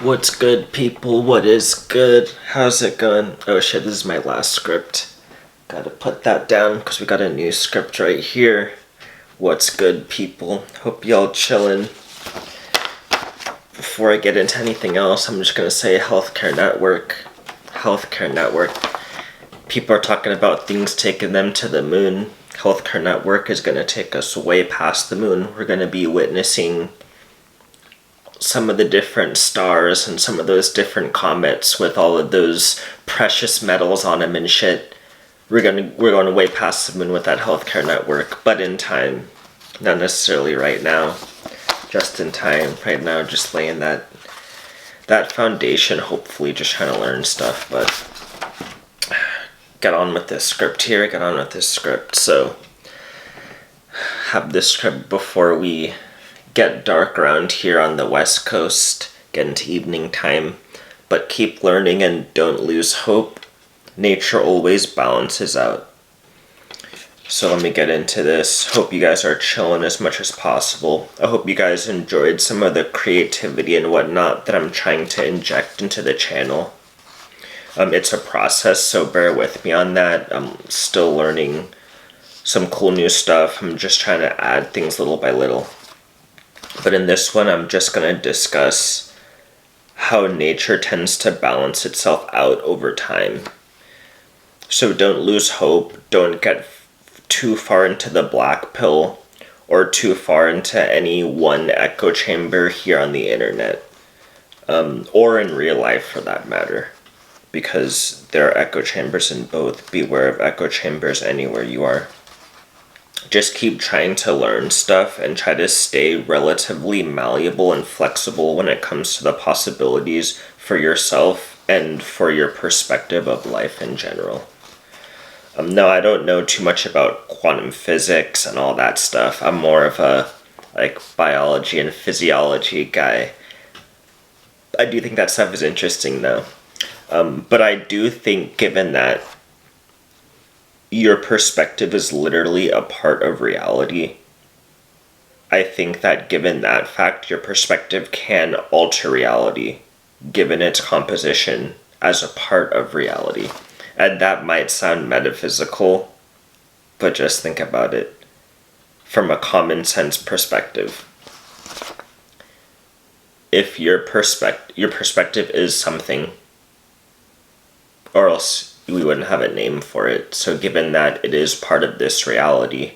What's good, people? What is good? How's it going? Oh shit, this is my last script. Gotta put that down because we got a new script right here. What's good, people? Hope y'all chillin'. Before I get into anything else, I'm just gonna say healthcare network. Healthcare network. People are talking about things taking them to the moon. Healthcare network is gonna take us way past the moon. We're gonna be witnessing some of the different stars and some of those different comets with all of those precious metals on them and shit. We're going way past the moon with that healthcare network, but in time, not necessarily right now. Just in time, right now, just laying that foundation. Hopefully, just trying to learn stuff. But get on with this script here. Get on with this script. So have this script before we get dark around here on the west coast, get into evening time, but keep learning and don't lose hope. Nature always balances out. So let me get into this. Hope you guys are chilling as much as possible. I hope you guys enjoyed some of the creativity and whatnot that I'm trying to inject into the channel. It's a process, so bear with me on that. I'm still learning some cool new stuff. I'm just trying to add things little by little. But in this one, I'm just going to discuss how nature tends to balance itself out over time. So don't lose hope. Don't get too far into the black pill or too far into any one echo chamber here on the internet. Or in real life, for that matter. Because there are echo chambers in both. Beware of echo chambers anywhere you are. Just keep trying to learn stuff and try to stay relatively malleable and flexible when it comes to the possibilities for yourself and for your perspective of life in general. No, I don't know too much about quantum physics and all that stuff. I'm more of a biology and physiology guy. I do think that stuff is interesting though. But I do think, given that your perspective is literally a part of reality, I think that given that fact, your perspective can alter reality, given its composition as a part of reality. And that might sound metaphysical, but just think about it from a common sense perspective. If your perspective is something, or else we wouldn't have a name for it. So given that it is part of this reality,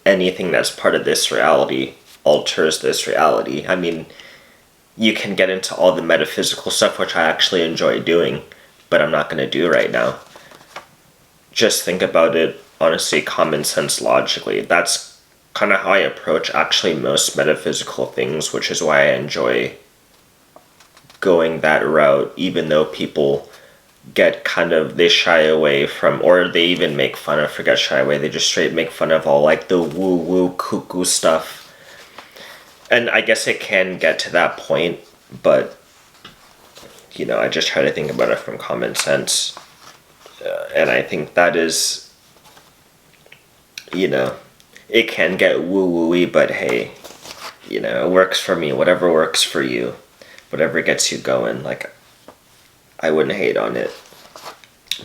anything that's part of this reality alters this reality. I mean, you can get into all the metaphysical stuff, which I actually enjoy doing, but I'm not going to do right now. Just think about it, honestly, common sense logically. That's kind of how I approach actually most metaphysical things, which is why I enjoy going that route, even though people they shy away from, or they even make fun of, forget shy away, they just straight make fun of all the woo-woo cuckoo stuff. And I guess it can get to that point, but, I just try to think about it from common sense. And I think that is, it can get woo-woo-y, but hey, it works for me. Whatever works for you, whatever gets you going, I wouldn't hate on it.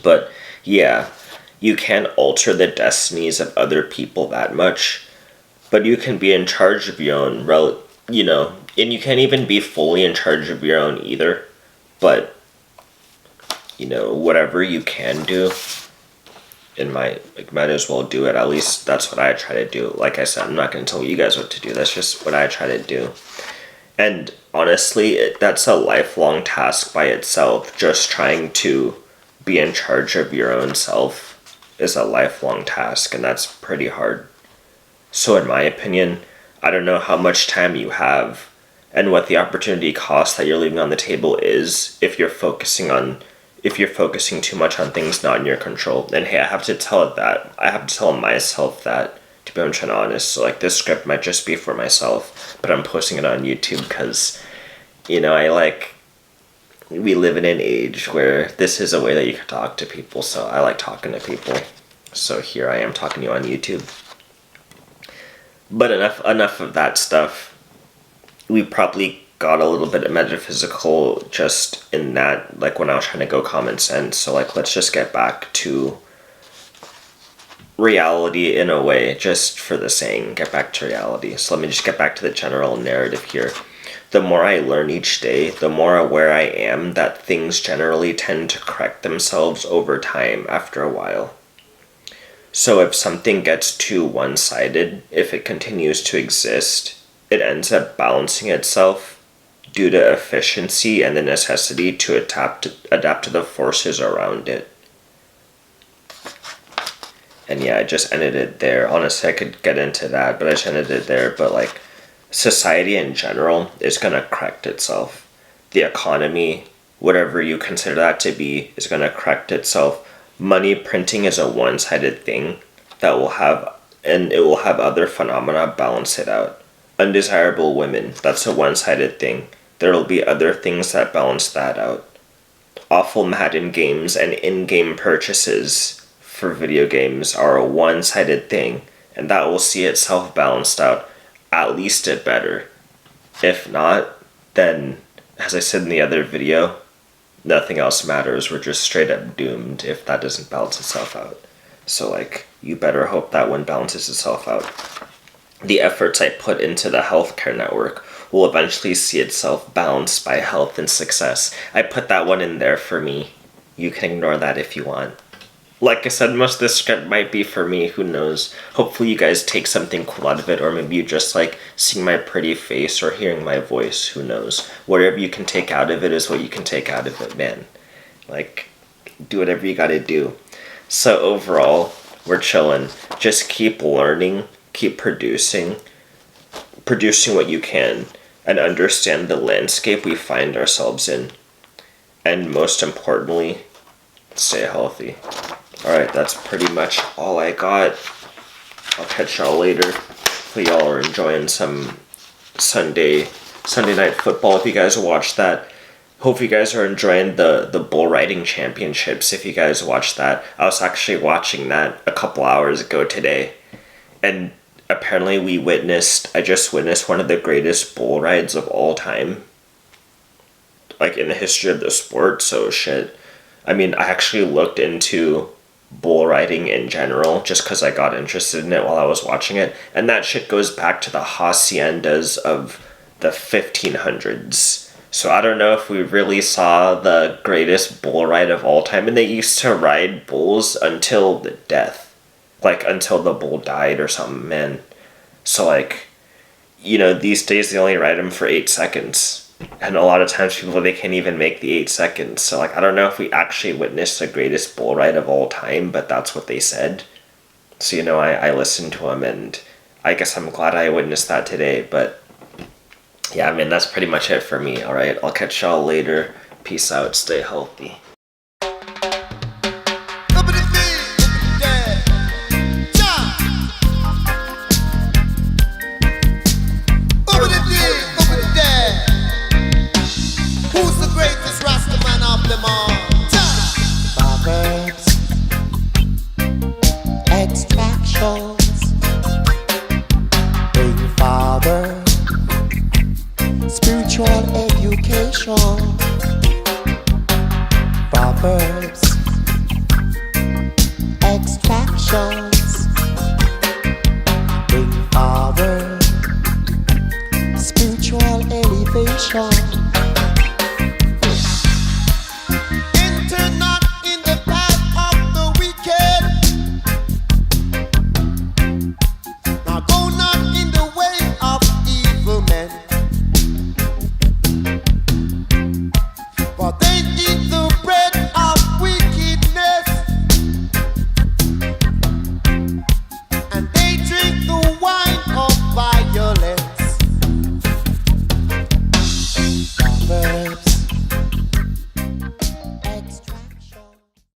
But yeah, you can't alter the destinies of other people that much, but you can be in charge of your own, and you can't even be fully in charge of your own either. But, whatever you can do, might as well do it. At least that's what I try to do. Like I said, I'm not going to tell you guys what to do. That's just what I try to do. And honestly, that's a lifelong task by itself. Just trying to be in charge of your own self is a lifelong task, and that's pretty hard. So in my opinion, I don't know how much time you have and what the opportunity cost that you're leaving on the table is if you're focusing too much on things not in your control. And hey, I have to tell myself that, to be honest. So this script might just be for myself, but I'm posting it on YouTube because, we live in an age where this is a way that you can talk to people, so I like talking to people. So here I am talking to you on YouTube. But enough of that stuff. We probably got a little bit metaphysical just in that, like when I was trying to go common sense. So like, let's just get back to reality in a way, just for the saying, get back to reality. So let me just get back to the general narrative here. The more I learn each day, the more aware I am that things generally tend to correct themselves over time after a while. So if something gets too one-sided, if it continues to exist, it ends up balancing itself due to efficiency and the necessity to adapt to the forces around it. And yeah, I just ended it there. Honestly, I could get into that, but I just ended it there. But like, society in general is going to correct itself. The economy, whatever you consider that to be, is going to correct itself. Money printing is a one-sided thing that will have, and it will have other phenomena balance it out. Undesirable women, that's a one-sided thing. There will be other things that balance that out. Awful Madden games and in-game purchases for video games are a one-sided thing, and that will see itself balanced out. At least it better. If not, then, as I said in the other video, nothing else matters. We're just straight up doomed if that doesn't balance itself out. So like, you better hope that one balances itself out. The efforts I put into the healthcare network will eventually see itself balanced by health and success. I put that one in there for me. You can ignore that if you want. Like I said, most of this script might be for me, who knows. Hopefully you guys take something cool out of it, or maybe you just like seeing my pretty face or hearing my voice, who knows. Whatever you can take out of it is what you can take out of it, man. Like, do whatever you gotta do. So overall, we're chilling. Just keep learning, keep producing what you can, and understand the landscape we find ourselves in. And most importantly, stay healthy. Alright, that's pretty much all I got. I'll catch y'all later. Hopefully y'all are enjoying some Sunday night football if you guys watch that. Hope you guys are enjoying the bull riding championships if you guys watch that. I was actually watching that a couple hours ago today. And apparently I just witnessed one of the greatest bull rides of all time. Like in the history of the sport, so shit. I mean, I actually looked into bull riding in general just because I got interested in it while I was watching it, and that shit goes back to the haciendas of the 1500s. So I don't know if we really saw the greatest bull ride of all time, and they used to ride bulls until the death, like until the bull died or something, man. So like, you know, these days they only ride them for 8 seconds. And a lot of times people, they can't even make the 8 seconds. So like, I don't know if we actually witnessed the greatest bull ride of all time, but that's what they said. So, you know, I listened to them, and I guess I'm glad I witnessed that today. But yeah, I mean, that's pretty much it for me. Alright, I'll catch y'all later. Peace out, stay healthy. Proverbs, extractions, bring father, spiritual education. Proverbs, extractions, bring father, spiritual elevation.